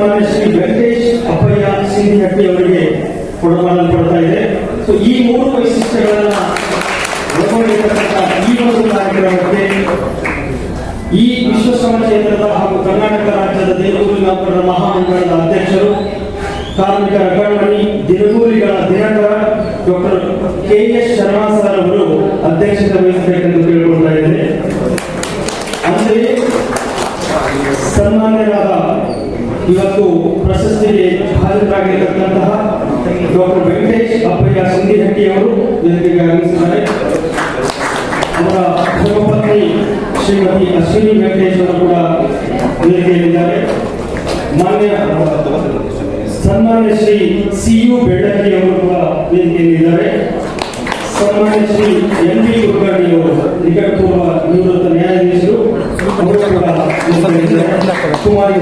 ಸನ್ಮಾನ್ಯ ಶ್ರೀ ವೆಂಕಟೇಶ್ ಅಪ್ಪಯ್ಯ ಸಿಂಧಿಹಟ್ಟಿ ಅವರಿಗೆ ಕೊಡಮಾಡಲ್ಪಡ್ತಾ ಇದೆ. ಸೊ ಈ 3 ವೈಶಿಷ್ಟ್ಯಗಳನ್ನ ಒಳಗೊಂಡಿರತಕ್ಕಂಥ ಈ ಒಂದು ಕಾರ್ಯಕ್ರಮಕ್ಕೆ ಈ ವಿಶ್ವಶ್ರಮ ಕ್ಷೇತ್ರದ ಹಾಗೂ ಕರ್ನಾಟಕ ರಾಜ್ಯದ ದಿನಗೂಲಿ ನೌಕರರ ಮಹಾಮಂಡಳದ ಅಧ್ಯಕ್ಷರು, ಕಾರ್ಮಿಕರ ಕಣ್ಮಣಿ, ದಿನಗೂಲಿಗಳ ದಿನಕರ ಡಾಕ್ಟರ್ KS ಶರ್ಮಾ ಸರ್ ಅವರು ಅಧ್ಯಕ್ಷತೆ ವಹಿಸಬೇಕೆಂದು ಕೇಳಿಕೊಳ್ತಾ ಇದ್ದೇನೆ. ಅಂದರೆ ಸನ್ಮಾನ್ಯರಾದ ಇವತ್ತು ಪ್ರಶಸ್ತಿಗೆ ಹಾಜರಾಗಿರತಕ್ಕಂತಹ ಡಾಕ್ಟರ್ ವೆಂಕಟೇಶ್ ಅಪ್ಪಯ್ಯ ಸಿಂಧಿಹಟ್ಟಿ ಅವರು ವೇದಿಕೆಗೆ ಆಗಮಿಸಿದ್ದಾರೆ. ಅವರ ಧರ್ಮಪತ್ನಿ ಶ್ರೀಮತಿ ಅಶ್ವಿನಿ ವೆಂಕಟೇಶ್ ಅವರು ಕೂಡ ವೇದಿಕೆಯಲ್ಲಿದ್ದಾರೆ. ಸನ್ಮಾನ್ಯ ಶ್ರೀ CU ಬೆಳ್ಳಕ್ಕಿ ಅವರು ಕೂಡ ವೇದಿಕೆಯಲ್ಲಿದ್ದಾರೆ. ಸನ್ಮಾನ್ಯ ಶ್ರೀ NB ಕುಲಕರ್ಣಿ ಅವರು ನಿಕಟಪೂರ್ವ ನಿವೃತ್ತ ನ್ಯಾಯಾಧೀಶರು ಅವರು ಕೂಡ ಸುಮಾರು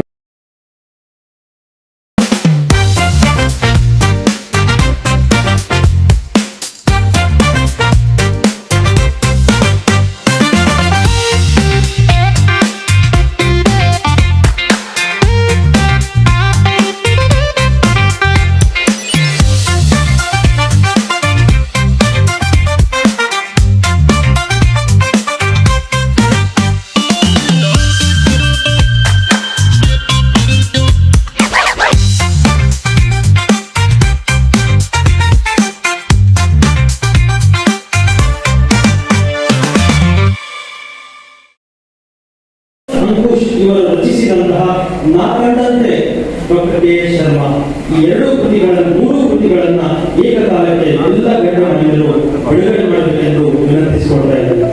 ಇವರು ರಚಿಸಿದಂತಹ ನಾಕಂಡಂತೆ ಡಾಕ್ಟರ್ KS ಶರ್ಮಾ ಈ 3 ಕೃತಿಗಳನ್ನ ಏಕಕಾಲಕ್ಕೆ ಎಲ್ಲ ಗಣ್ಯಮಾನ್ಯರು ಬಿಡುಗಡೆ ಮಾಡಬೇಕೆಂದು ವಿನಂತಿಸಿಕೊಳ್ತಾ ಇದ್ದಾರೆ.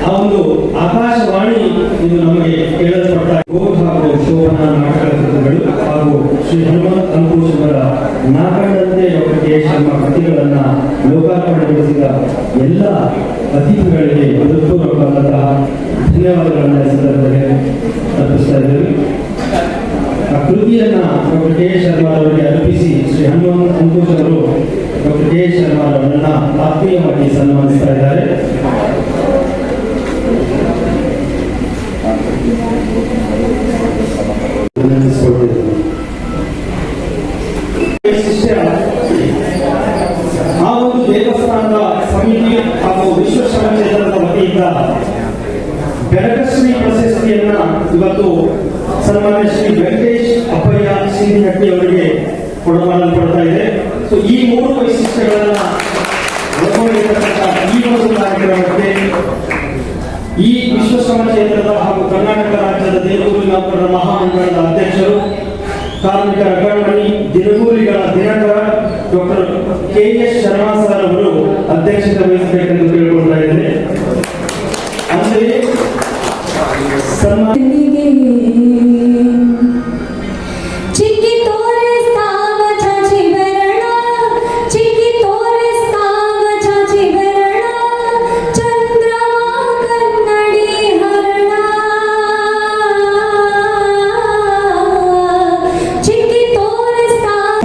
ಆ ಒಂದು ಆಕಾಶವಾಣಿ ಇದು ನಮಗೆ ಕೇಳಲ್ಪಟ್ಟ ಹಾಗೂ ಶೋಭನಾ ನಾಟಕ ಕೃತಿಗಳು ಹಾಗೂ ಶ್ರೀ ಹನುಮಂತ್ ಅಂಕುಶ್ ಅವರ ನಾಕಂಡಂತೆ ಡಾಕ್ಟರ್ KS ಶರ್ಮಾ ಕೃತಿಗಳನ್ನ ಲೋಕಾರ್ಪಣೆಗೊಳಿಸಿದ ಎಲ್ಲ ಅತಿಥಿಗಳಿಗೆ ಹೃತ್ಪೂರ್ವಕವಾದಂತಹ ಧನ್ಯವಾದಗಳನ್ನ ಸಂದರ್ಭದಲ್ಲಿ ಅರ್ಪಿಸ್ತಾ ಇದ್ದೇವೆ. ಆ ಕೃತಿಯನ್ನ ಡಾಕ್ಟರ್ KS ಶರ್ಮಾ ಅವರಿಗೆ ಅರ್ಪಿಸಿ ಶ್ರೀ ಹನುಮಂತ್ ಅಂಕುಶ್ ಅವರು ಡಾಕ್ಟರ್ KS ಶರ್ಮಾ ಅವರನ್ನ ಆತ್ಮೀಯವಾಗಿ ಸನ್ಮಾನಿಸ್ತಾ ಇದ್ದಾರೆ. ಆ ಒಂದು ದೇವಸ್ಥಾನದ ಸಮಿತಿ ಹಾಗೂ ವಿಶ್ವಶ್ರಮ ಕ್ಷೇತ್ರದ ವತಿಯಿಂದ ಬೆರಕಶ್ರೀ ಪ್ರಶಸ್ತಿಯನ್ನ ಇವತ್ತು ಸನ್ಮಾನ್ಯ ಶ್ರೀ ವೆಂಕಟೇಶ್ ಅಪ್ಪಯ್ಯ ಸಿಂಧಿಹಟ್ಟಿ ಅವರಿಗೆ ಕೊಡಮಾಡಲ್ಪಡ್ತಾ ಇದೆ. ಸೊ ಈ 3 ವೈಶಿಷ್ಟ್ಯಗಳನ್ನ ಒಳಗೊಂಡಿರತಕ್ಕಂಥ ಈ ಒಂದು ಕಾರ್ಯಕ್ರಮಕ್ಕೆ ಈ ವಿಶ್ವಶ್ರಮ ಕ್ಷೇತ್ರದ ಹಾಗೂ ಕರ್ನಾಟಕ ರಾಜ್ಯದ ದಿನಗೂಲಿ ನೌಕರರ ಮಹಾಮಂಡಳದ ಅಧ್ಯಕ್ಷರು, ಕಾರ್ಮಿಕರ ಕಣ್ಮಣಿ, ದಿನಗೂಲಿಗಳ ದಿನಕರ ಡಾಕ್ಟರ್ KS ಶರ್ಮಾ ಸರ್ ಅವರು ಅಧ್ಯಕ್ಷತೆ ವಹಿಸಬೇಕೆಂದು ಕೇಳಿಕೊಳ್ತಾ ಇದ್ದೇನೆ. ಅಂದರೆ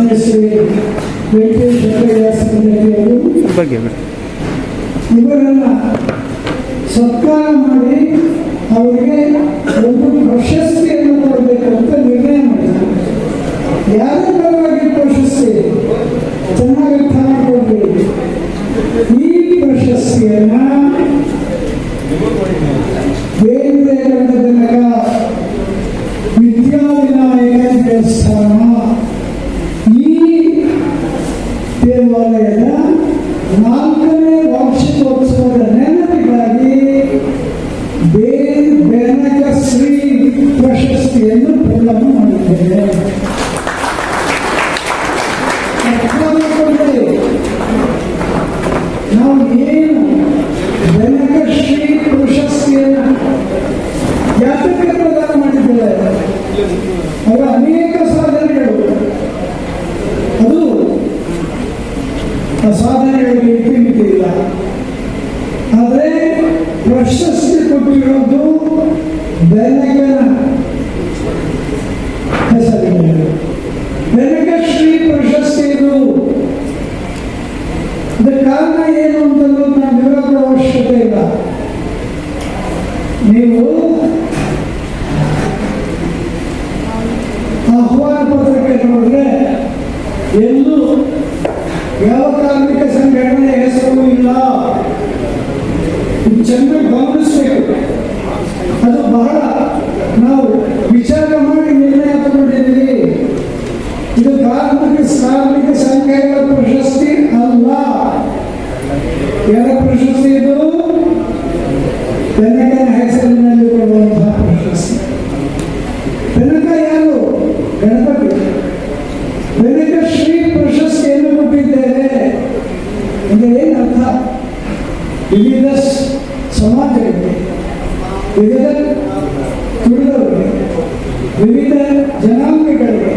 Yes, ಬಗ್ಗೆ ಇವರನ್ನ ಸತ್ಕಾರ ಮಾಡಿ ಅವರಿಗೆ ಒಂದು ಪ್ರಶಸ್ತಿಯನ್ನು ಕೊಡಬೇಕು ಅಂತ ನಿರ್ಣಯ ಮಾಡಿದ್ದಾರೆ. ಯಾರ ಪರವಾಗಿ ಪ್ರಶಸ್ತಿ ಚೆನ್ನಾಗಿ ಅರ್ಥ ಮಾಡಿಕೊಳ್ಬೇಕು. ಈ ಪ್ರಶಸ್ತಿಯನ್ನ ಬೇಂದ್ರೆಗೌಡ ಜನಕ ವಿದ್ಯಾವಿನಾಯಕ ದೇವಸ್ಥಾನ ಈ ದೇವಾಲಯದ 4ನೇ ವಾರ್ಷಿಕೋತ್ಸವದ ನೆನಪಿಗಾಗಿ ಬೆನಕ ಶ್ರೀ ಪ್ರಶಸ್ತಿಯನ್ನು ಪ್ರದಾನ ಮಾಡಿದ್ದೇವೆ. ನಾವು ಏನು ಬೆನಕ ಶ್ರೀ ಪ್ರಶಸ್ತಿಯನ್ನು ಯಾತಕ್ಕೆ ಪ್ರದಾನ ಮಾಡಿದ್ದೇವೆ? ಅವರ ಅನೇಕ ಸಾಧನೆಗಳು, ಅದು ಆ ಸಾಧನೆಗಳಿಗೆ ಇತಿಮಿತಿಯಿಲ್ಲ. ಆದರೆ ಪ್ರಶಸ್ತಿ ಕೊಟ್ಟಿರೋದು ಬೆನಕನ ಹೆಸರಿನಲ್ಲಿ. ಬೆನಕ ಶ್ರೀ ಪ್ರಶಸ್ತಿ ಇದು. ಇದರ ಕಾರಣ ಏನು ಅಂತಂದು ನಾನು ವಿವರ ಅವಶ್ಯಕತೆ ಇಲ್ಲ. ನೀವು ಆಹ್ವಾನ ಪತ್ರಿಕೆ ನೋಡಿದ್ರೆ ಎಲ್ಲೂ ಯಾವ ಕಾರ್ಮಿಕ ಸಂಘಟನೆ ಹೆಸರು ಇಲ್ಲ. ಇದು ಚೆನ್ನಾಗಿ ಗಮನಿಸಬೇಕು. ಅದು ಬಹಳ ನಾವು ವಿಚಾರ ಮಾಡಿ ನಿರ್ಣಯ ತಗೊಂಡಿದ್ದೀವಿ. ಇದು ಕಾರ್ಮಿಕ ಸಂಘಗಳ ಪ್ರಶಸ್ತಿ ಅಲ್ಲ. ಯಾರ ಪ್ರಶಸ್ತಿ ಇದು? ಬೆನಕನ ಹೆಸರಿನಲ್ಲಿ ಕೊಡುವಂತಹ ಪ್ರಶಸ್ತಿ. ಬೆನಕ ಯಾರು? ಗಣಪತಿ. ಬೆನಕ ಶ್ರೀ ಪ್ರಶಸ್ತಿಯನ್ನು ಕೊಟ್ಟಿದ್ದೇವೆ ಅಂದರೆ ಏನರ್ಥ? ವಿವಿಧ ಸಮಾಜಗಳಿಗೆ, ವಿವಿಧ ತುಳಿದವರಿಗೆ, ವಿವಿಧ ಜನಾಂಗಗಳಿಗೆ